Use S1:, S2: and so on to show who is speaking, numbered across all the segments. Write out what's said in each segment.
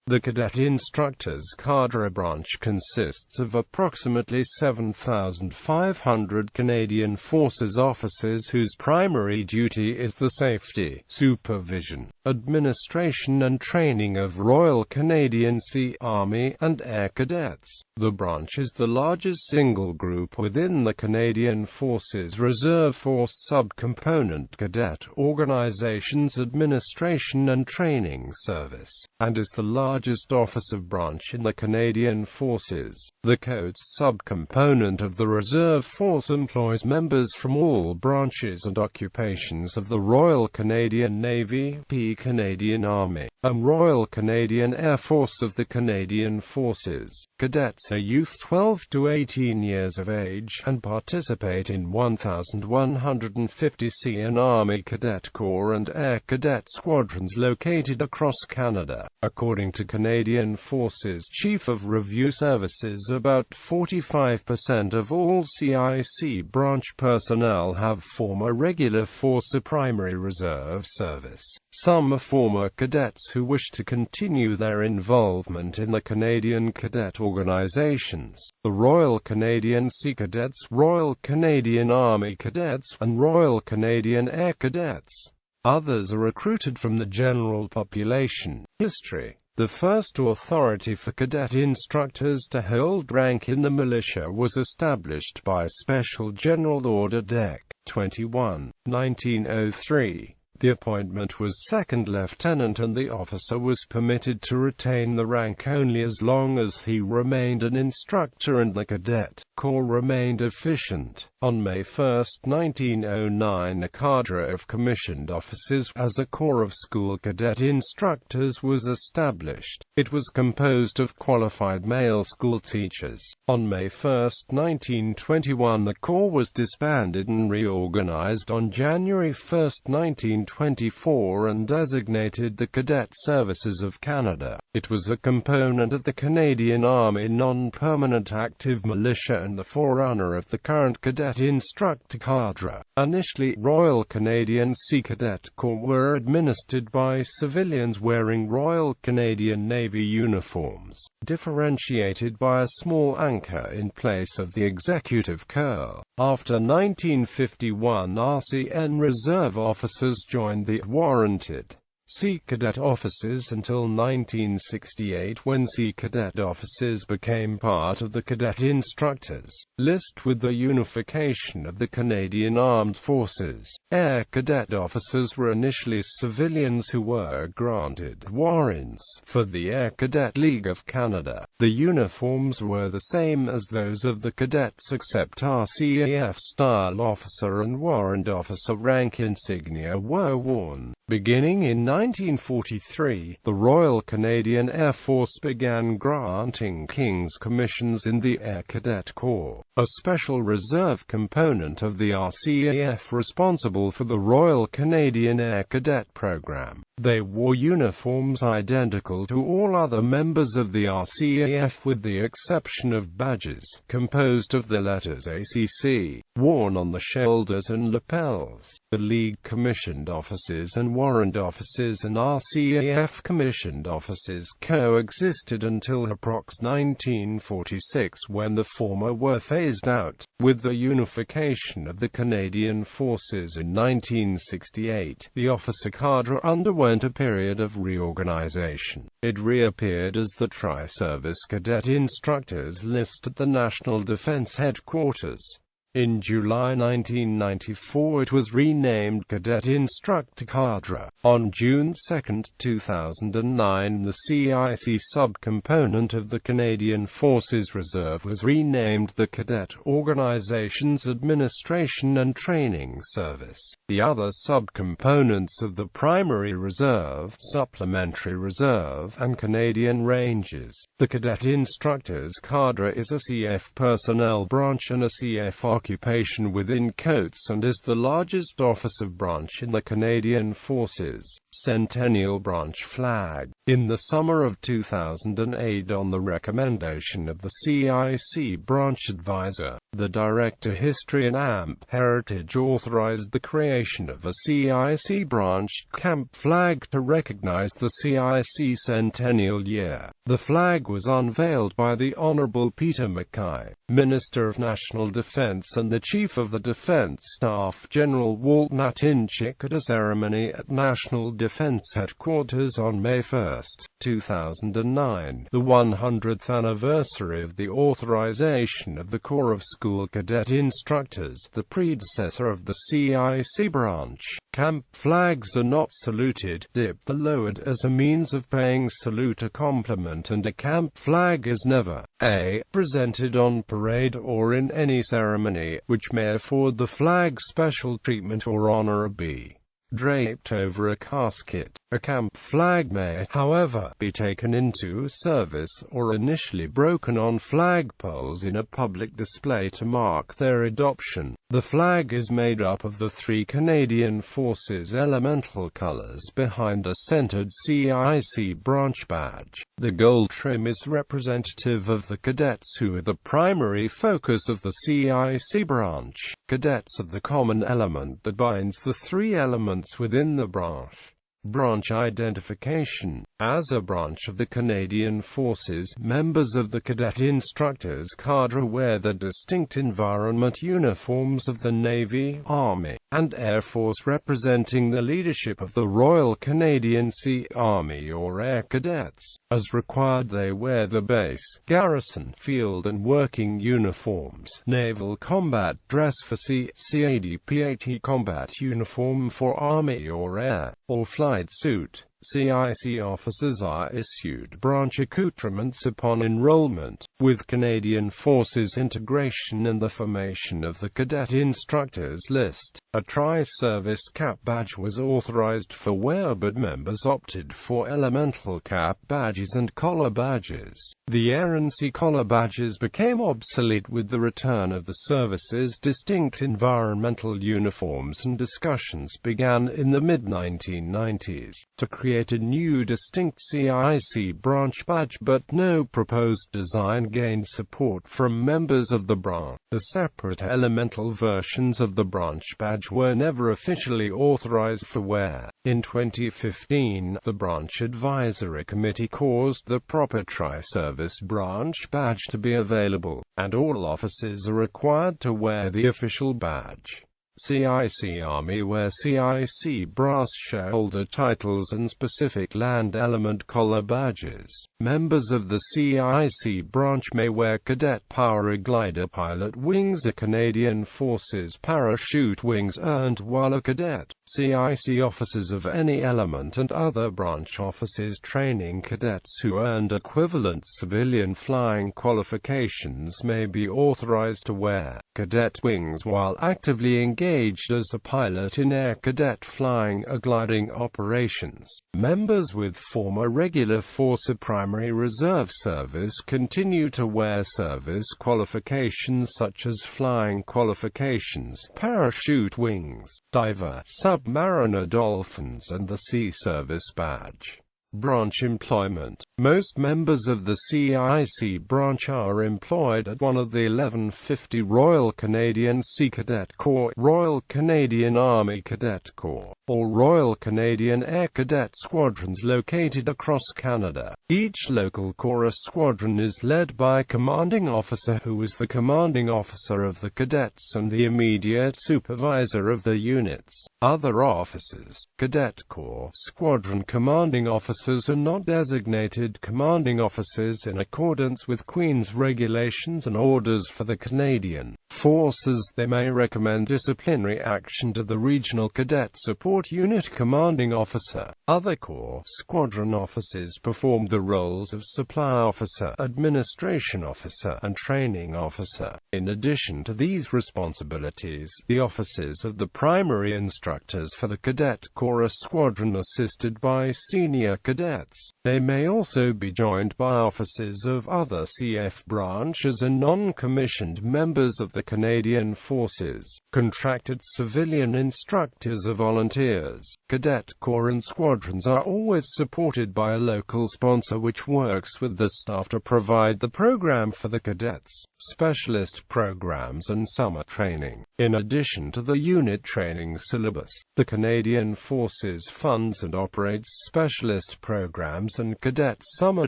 S1: The Cadet Instructors Cadre Branch consists of approximately 7,500 Canadian Forces officers whose primary duty is the safety, supervision, administration and training of Royal Canadian Sea, Army, and Air Cadets. The branch is the largest single group within the Canadian Forces Reserve Force subcomponent Cadet Organization's Administration and Training Service, and is the largest officer branch in the Canadian Forces. The COATS subcomponent of the Reserve Force employs members from all branches and occupations of the Royal Canadian Navy, Canadian Army, and Royal Canadian Air Force of the Canadian Forces. Cadets are youth 12 to 18 years of age, and participate in 1,150 Sea and Army Cadet Corps and Air Cadet Squadrons located across Canada. According to Canadian Forces Chief of Review Services, about 45% of all CIC branch personnel have former regular force or primary reserve service. Some are former cadets who wish to continue their involvement in the Canadian cadet organizations, the Royal Canadian Sea Cadets, Royal Canadian Army Cadets, and Royal Canadian Air Cadets. Others are recruited from the general population. History. The first authority for cadet instructors to hold rank in the militia was established by Special General Order Dec. 21, 1903. The appointment was second lieutenant, and the officer was permitted to retain the rank only as long as he remained an instructor and the cadet corps remained efficient. On May 1, 1909, a cadre of commissioned officers as a corps of school cadet instructors was established. It was composed of qualified male school teachers. On May 1, 1921, the corps was disbanded and reorganized on January 1, 1924, and designated the Cadet Services of Canada. It was a component of the Canadian Army non-permanent active militia and the forerunner of the current Cadet Instructor Cadre. Initially, Royal Canadian Sea Cadet Corps were administered by civilians wearing Royal Canadian Navy uniforms, differentiated by a small anchor in place of the executive curl. After 1951, RCN reserve officers joined the warranted Sea Cadet officers until 1968, when Sea Cadet officers became part of the Cadet Instructors list with the unification of the Canadian Armed Forces. Air Cadet officers were initially civilians who were granted warrants for the Air Cadet League of Canada. The uniforms were the same as those of the cadets, except RCAF-style officer and warrant officer rank insignia were worn. Beginning in 1943, the Royal Canadian Air Force began granting King's Commissions in the Air Cadet Corps, a special reserve component of the RCAF responsible for the Royal Canadian Air Cadet Program. They wore uniforms identical to all other members of the RCAF with the exception of badges, composed of the letters ACC, worn on the shoulders and lapels. The League commissioned officers and warrant officers and RCAF commissioned officers coexisted until approx 1946, when the former were phased out. With the unification of the Canadian Forces in 1968, the officer cadre underwent a period of reorganization. It reappeared as the Tri-Service Cadet Instructors list at the National Defense Headquarters. In July 1994 it was renamed Cadet Instructor Cadre. On June 2, 2009, the CIC subcomponent of the Canadian Forces Reserve was renamed the Cadet Organization's Administration and Training Service. The other subcomponents of the Primary Reserve, Supplementary Reserve, and Canadian Rangers. The Cadet Instructors Cadre is a CF personnel branch and a CF occupation within COATS and is the largest officer branch in the Canadian Forces. Centennial Branch Flag. In the summer of 2008, on the recommendation of the CIC Branch Advisor, the Director History and AMP Heritage authorized the creation of a CIC Branch Camp flag to recognize the CIC centennial year. The flag was unveiled by the Honorable Peter Mackay, Minister of National Defense and the Chief of the Defense Staff General Walt Natinchik at a ceremony at National Defense Headquarters on May 1, 2009, the 100th anniversary of the authorization of the Corps of School Cadet Instructors, the predecessor of the CIC branch. Camp flags are not saluted, dipped or lowered as a means of paying salute or compliment, and a camp flag is never a. presented on parade or in any ceremony, which may afford the flag special treatment or honor, or b. draped over a casket. A camp flag may, however, be taken into service or initially broken on flagpoles in a public display to mark their adoption. The flag is made up of the three Canadian Forces elemental colors behind a centered CIC branch badge. The gold trim is representative of the cadets who are the primary focus of the CIC branch. Cadets are the common element that binds the three elements within the branch. Branch identification. As a branch of the Canadian Forces, members of the Cadet Instructors Cadre wear the distinct environment uniforms of the Navy, Army, and Air Force, representing the leadership of the Royal Canadian Sea Army or Air Cadets. As required, they wear the base, garrison, field and working uniforms, naval combat dress for Sea, CADP-AT combat uniform for Army or Air, or flight suit. CIC officers are issued branch accoutrements upon enrollment. With Canadian Forces integration and the formation of the Cadet Instructors List, a tri-service cap badge was authorized for wear, but members opted for elemental cap badges and collar badges. The Air and Sea collar badges became obsolete with the return of the service's distinct environmental uniforms, and discussions began in the mid-1990s to create a new distinct CIC branch badge, but no proposed design gained support from members of the branch. The separate elemental versions of the branch badge were never officially authorized for wear. In 2015, the Branch Advisory Committee caused the proper tri-service branch badge to be available, and all officers are required to wear the official badge. CIC Army wear CIC brass shoulder titles and specific land element collar badges. Members of the CIC branch may wear Cadet Paraglider pilot wings or Canadian Forces parachute wings earned while a cadet. CIC officers of any element and other branch officers training cadets who earned equivalent civilian flying qualifications may be authorized to wear cadet wings while actively engaged as a pilot in air cadet flying or gliding operations. Members with former regular force or primary reserve service continue to wear service qualifications such as flying qualifications, parachute wings, diver, submariner dolphins and the Sea Service badge. Branch employment. Most members of the CIC branch are employed at one of the 1150 Royal Canadian Sea Cadet Corps, Royal Canadian Army Cadet Corps, or Royal Canadian Air Cadet squadrons located across Canada. Each local corps or squadron is led by a commanding officer who is the commanding officer of the cadets and the immediate supervisor of the units. Other officers, Cadet Corps, squadron commanding officers are not designated commanding officers in accordance with Queen's regulations and orders for the Canadian Forces. They may recommend disciplinary action to the Regional Cadet Support Unit commanding officer. Other Corps squadron officers perform the roles of supply officer, administration officer, and training officer. In addition to these responsibilities, the officers of the primary instructors for the Cadet Corps are squadron assisted by senior cadet cadets. They may also be joined by officers of other CF branches and non-commissioned members of the Canadian Forces. Contracted civilian instructors are volunteers. Cadet Corps and Squadrons are always supported by a local sponsor which works with the staff to provide the program for the cadets, specialist programs and summer training. In addition to the unit training syllabus, the Canadian Forces funds and operates specialist programs and cadet summer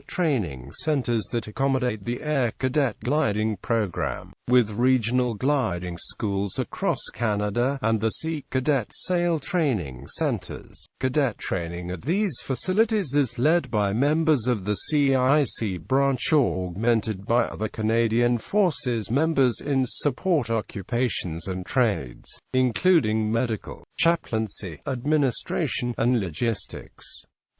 S1: training centers that accommodate the Air Cadet Gliding Program, with regional gliding schools across Canada, and the Cic Cadet Sail Training Centers. Cadet training at these facilities is led by members of the CIC branch, augmented by other Canadian Forces members in support occupations and trades, including medical, chaplaincy, administration, and logistics.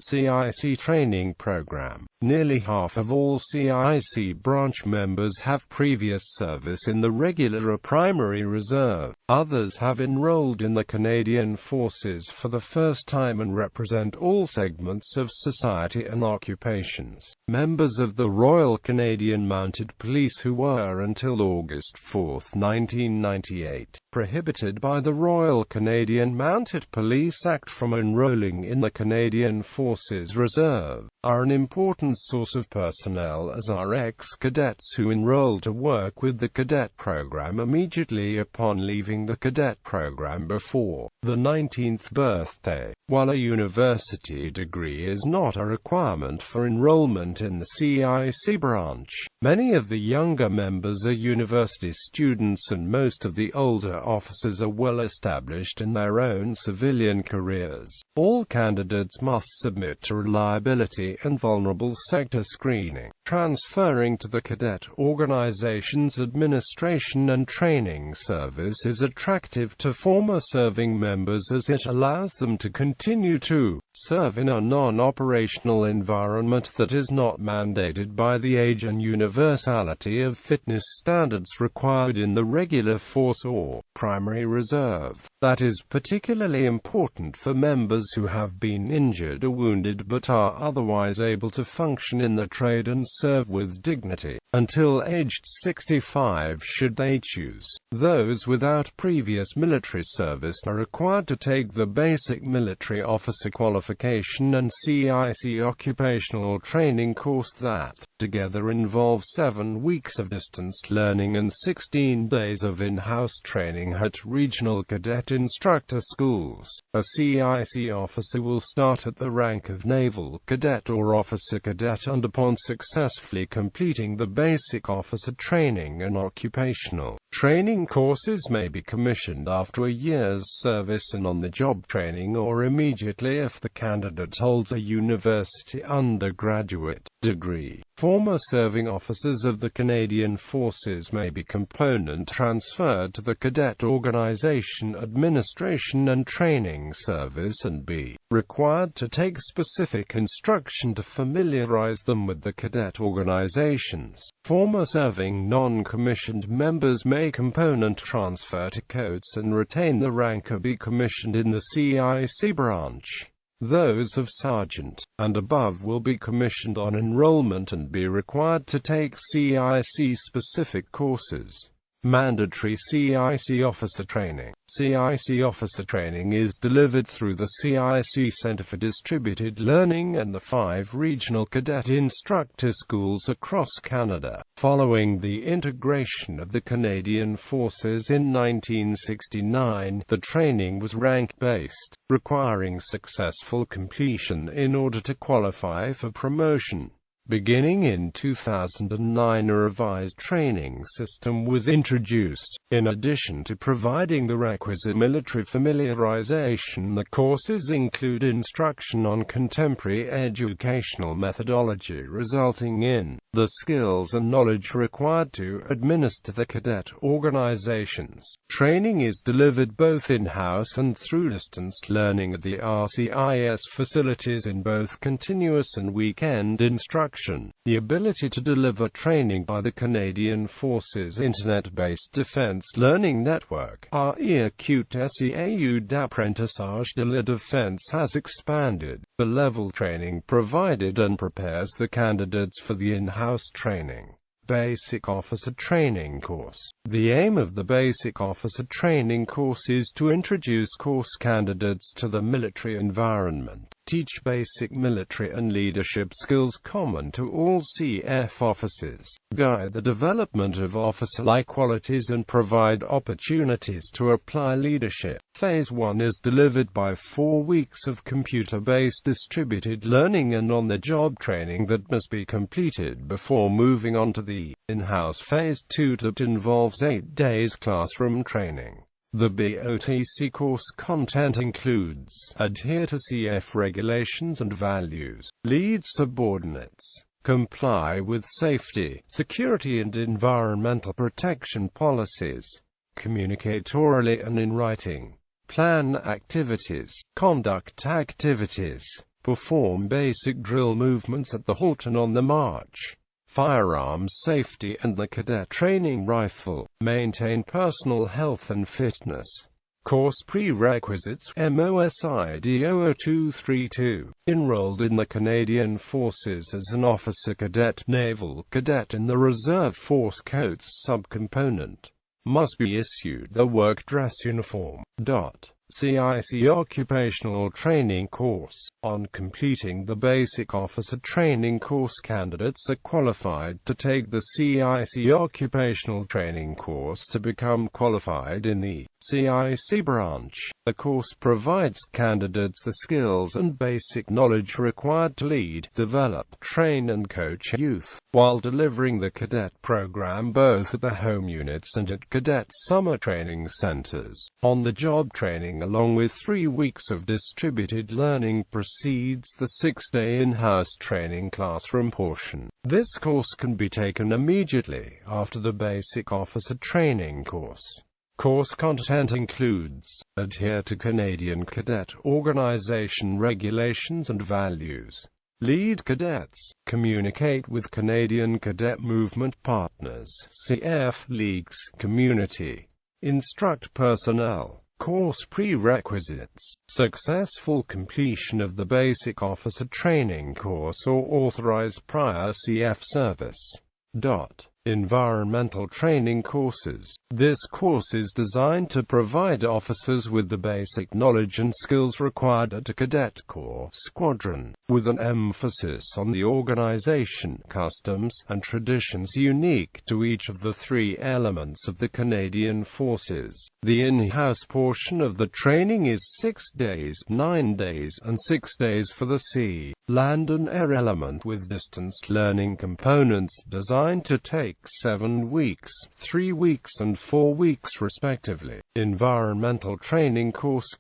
S1: Cic Training Program. Nearly half of all CIC branch members have previous service in the regular or primary reserve. Others have enrolled in the Canadian Forces for the first time and represent all segments of society and occupations. Members of the Royal Canadian Mounted Police who were until August 4, 1998, prohibited by the Royal Canadian Mounted Police Act from enrolling in the Canadian Forces Reserve, are an important source of personnel, as are ex-cadets who enroll to work with the cadet program immediately upon leaving the cadet program before the 19th birthday. While a university degree is not a requirement for enrollment in the CIC branch, many of the younger members are university students and most of the older officers are well established in their own civilian careers. All candidates must submit to reliability and vulnerable sector screening. Transferring to the Cadet Organization's Administration and Training Service is attractive to former serving members as it allows them to continue to serve in a non-operational environment that is not mandated by the age and universality of fitness standards required in the regular force or primary reserve. That is particularly important for members who have been injured or wounded but are otherwise able to function in the trade and serve with dignity until aged 65 should they choose. Those without previous military service are required to take the basic military officer qualification and CIC occupational training course that, together, involve 7 weeks of distanced learning and 16 days of in-house training at regional cadet instructor schools. A CIC officer will start at the rank of naval cadet or officer cadet, and upon successfully completing the basic officer training and occupational training courses may be commissioned after a year's service and on-the-job training, or immediately if the candidate holds a university undergraduate degree. Former serving officers of the Canadian Forces may be component transferred to the Cadet Organization Administration and Training Service and be required to take specific instruction to familiarize them with the cadet organizations. Former serving non-commissioned members may component transfer to COATS and retain the rank or be commissioned in the CIC branch. Those of sergeant and above will be commissioned on enrollment and be required to take CIC-specific courses. Mandatory CIC officer training. CIC officer training is delivered through the CIC Centre for Distributed Learning and the 5 regional cadet instructor schools across Canada. Following the integration of the Canadian Forces in 1969, the training was rank-based, requiring successful completion in order to qualify for promotion. Beginning in 2009, a revised training system was introduced. In addition to providing the requisite military familiarization, the courses include instruction on contemporary educational methodology, resulting in the skills and knowledge required to administer the cadet organizations. Training is delivered both in-house and through distanced learning at the RCIS facilities in both continuous and weekend instruction protection. The ability to deliver training by the Canadian Forces Internet-based Defense Learning Network, REACUTE d'apprentissage de la défense, has expanded the level training provided and prepares the candidates for the in-house training. Basic Officer Training Course. The aim of the Basic Officer Training Course is to introduce course candidates to the military environment, teach basic military and leadership skills common to all CF officers, guide the development of officer-like qualities and provide opportunities to apply leadership. Phase 1 is delivered by 4 weeks of computer-based distributed learning and on-the-job training that must be completed before moving on to the in-house Phase 2 that involves 8 days classroom training. The BOTC course content includes: adhere to CF regulations and values, lead subordinates, comply with safety, security and environmental protection policies, communicate orally and in writing, plan activities, conduct activities, perform basic drill movements at the halt and on the march, firearms safety and the cadet training rifle, maintain personal health and fitness. Course Prerequisites. MOSI D00232. Enrolled in the Canadian Forces as an officer cadet, naval cadet in the Reserve Force COATS subcomponent, must be issued the work dress uniform. Cic Occupational Training Course. On completing the Basic Officer Training Course, candidates are qualified to take the Cic Occupational Training Course to become qualified in the Cic branch. The course provides candidates the skills and basic knowledge required to lead, develop, train and coach youth, while delivering the cadet program both at the home units and at cadet summer training centers. On-the-job training along with 3 weeks of distributed learning precedes the 6-day in-house training classroom portion. This course can be taken immediately after the Basic Officer Training course. Course content includes: adhere to Canadian Cadet Organization regulations and values, lead cadets, communicate with Canadian Cadet Movement partners, CF leagues, community, instruct personnel. Course Prerequisites. Successful completion of the Basic Officer Training course or authorized prior CF service. Environmental Training Courses. This course is designed to provide officers with the basic knowledge and skills required at a cadet corps squadron, with an emphasis on the organization, customs, and traditions unique to each of the 3 elements of the Canadian Forces. The in-house portion of the training is 6 days, 9 days, and 6 days for the sea, land and air element, with distanced learning components designed to take 7 weeks, 3 weeks and 4 weeks respectively. Environmental Training course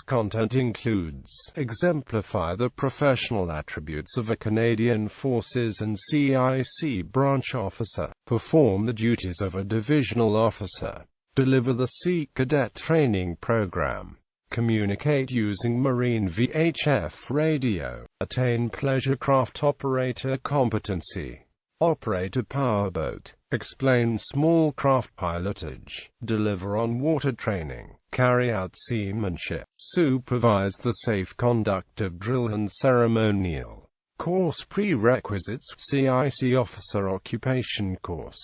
S1: content includes: exemplify the professional attributes of a Canadian Forces and CIC branch officer, perform the duties of a divisional officer, deliver the Cic Cadet Training Program, communicate using marine VHF radio, attain pleasure craft operator competency, operate a powerboat, explain small craft pilotage, deliver on water training, carry out seamanship, supervise the safe conduct of drill and ceremonial. Course Prerequisites. CIC Officer Occupation Course.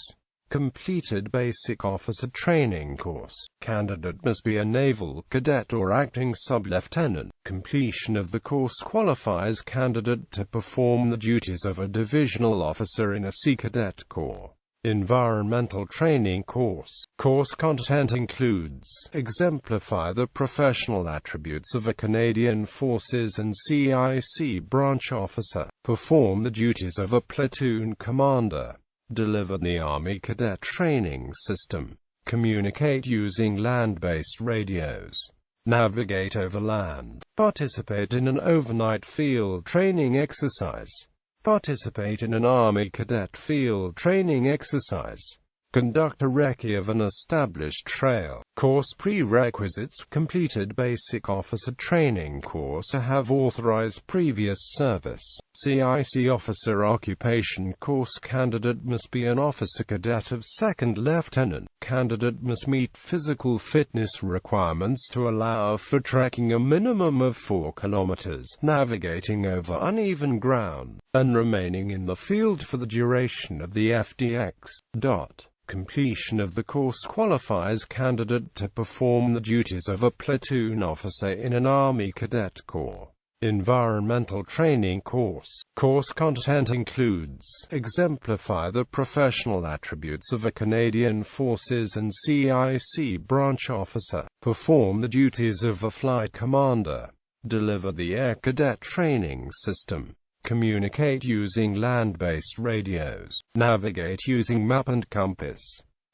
S1: Completed Basic Officer Training course. Candidate must be a naval cadet or acting sub-lieutenant. Completion of the course qualifies candidate to perform the duties of a divisional officer in a Sea Cadet Corps. Environmental Training course. Course content includes: exemplify the professional attributes of a Canadian Forces and CIC branch officer, perform the duties of a platoon commander, deliver the Army Cadet Training System, communicate using land-based radios, navigate over land, participate in an overnight field training exercise, participate in an Army Cadet field training exercise, Conduct a recce of an established trail. Course prerequisites: completed basic officer training course, have authorized previous service. CIC officer occupation course. Candidate must be an officer cadet of second lieutenant. Candidate must meet physical fitness requirements to allow for trekking a minimum of 4 kilometers, navigating over uneven ground, and remaining in the field for the duration of the FDX. Completion of the course qualifies candidate to perform the duties of a platoon officer in an Army Cadet Corps. Environmental training course. Course content includes: exemplify the professional attributes of a Canadian Forces and CIC branch officer, perform the duties of a flight commander, deliver the Air Cadet training system, communicate using land-based radios, navigate using map and compass,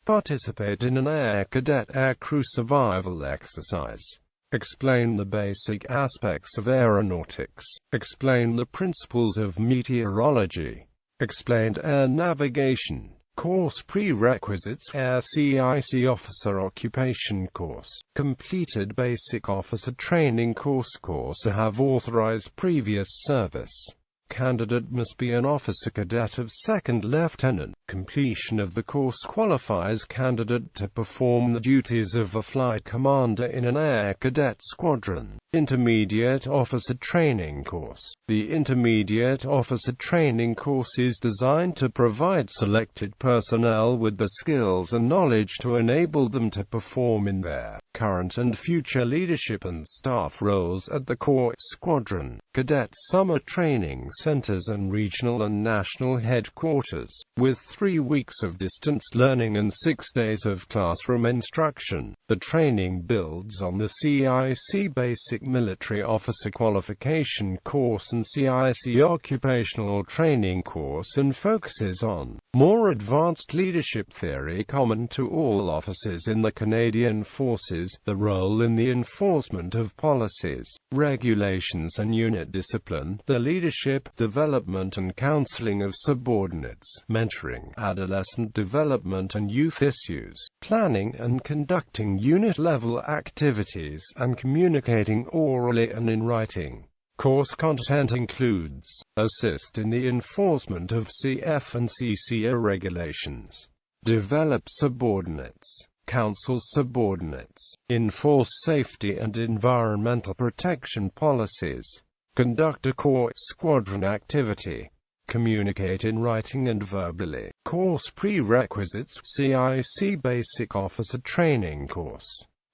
S1: participate in an Air Cadet aircrew survival exercise, explain the basic aspects of aeronautics, explain the principles of meteorology, explain air navigation. Course prerequisites: Air CIC officer occupation course, completed basic officer training course have authorized previous service. Candidate must be an officer cadet of second lieutenant. Completion of the course qualifies candidate to perform the duties of a flight commander in an Air Cadet squadron. Intermediate officer training course. The intermediate officer training course is designed to provide selected personnel with the skills and knowledge to enable them to perform in their current and future leadership and staff roles at the Corps, Squadron, Cadet Summer Training Centers and regional and national headquarters, with 3 weeks of distance learning and 6 days of classroom instruction. The training builds on the CIC Basic Military Officer Qualification course and CIC Occupational Training course and focuses on more advanced leadership theory common to all officers in the Canadian Forces, the role in the enforcement of policies, regulations and unit discipline, the leadership, development and counseling of subordinates, mentoring, adolescent development and youth issues, planning and conducting unit-level activities, and communicating orally and in writing. Course content includes: assist in the enforcement of CF and CCA regulations, develop subordinates, counsel subordinates, enforce safety and environmental protection policies, conduct a Corps squadron activity, communicate in writing and verbally. Course prerequisites: CIC Basic Officer Training Course,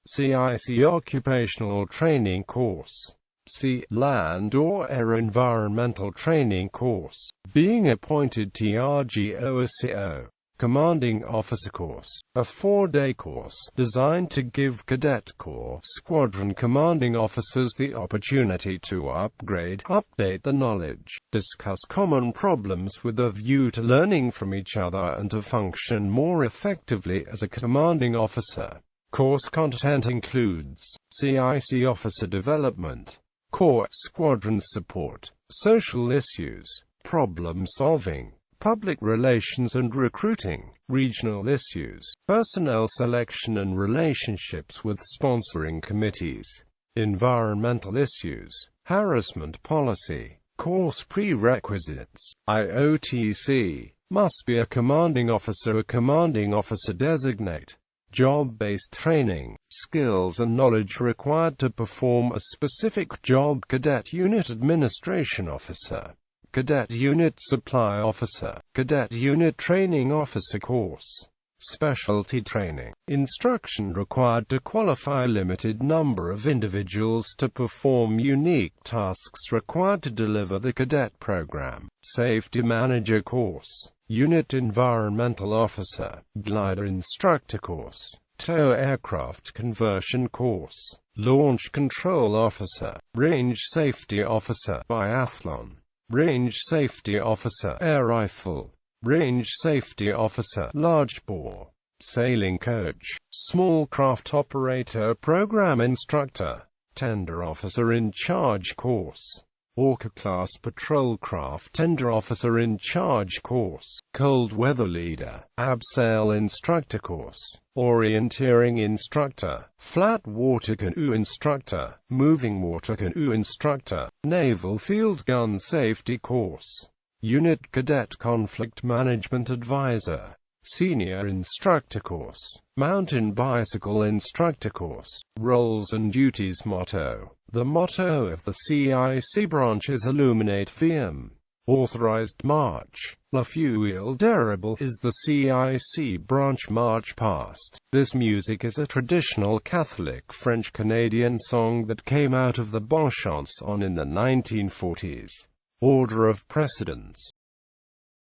S1: CIC Occupational Training Course, Sea, Land or Air Environmental Training Course, being appointed TRGOCO, Commanding Officer Course, a 4-day course designed to give Cadet Corps Squadron commanding officers the opportunity to update the knowledge, discuss common problems with a view to learning from each other and to function more effectively as a commanding officer. Course content includes: CIC Officer Development, Corps Squadron Support, Social Issues, Problem Solving, Public Relations and Recruiting, Regional Issues, Personnel Selection and Relationships with Sponsoring Committees, Environmental Issues, Harassment Policy. Course prerequisites: IOTC, must be a commanding officer designate. Job-based training, skills and knowledge required to perform a specific job: Cadet Unit Administration Officer, Cadet Unit Supply Officer, Cadet Unit Training Officer course. Specialty training. Instruction required to qualify limited number of individuals to perform unique tasks required to deliver the cadet program. Safety Manager course, Unit Environmental Officer, Glider Instructor course, Tow Aircraft Conversion course, Launch Control Officer, Range Safety Officer, Biathlon, Range Safety Officer, Air Rifle, Range Safety Officer, Large Bore, Sailing Coach, Small Craft Operator Program Instructor, Tender Officer in Charge course. Orca-class patrol craft tender officer in charge course, cold weather leader, abseil instructor course, orienteering instructor, flat water canoe instructor, moving water canoe instructor, naval field gun safety course, unit cadet conflict management advisor, senior instructor course, mountain bicycle instructor course. Roles and duties motto. The motto of the CIC branch is Illuminate Viam. Authorized march. La Fuite d'Arable is the CIC branch march past. This music is a traditional Catholic French-Canadian song that came out of the bon chanson in the 1940s. Order of precedence.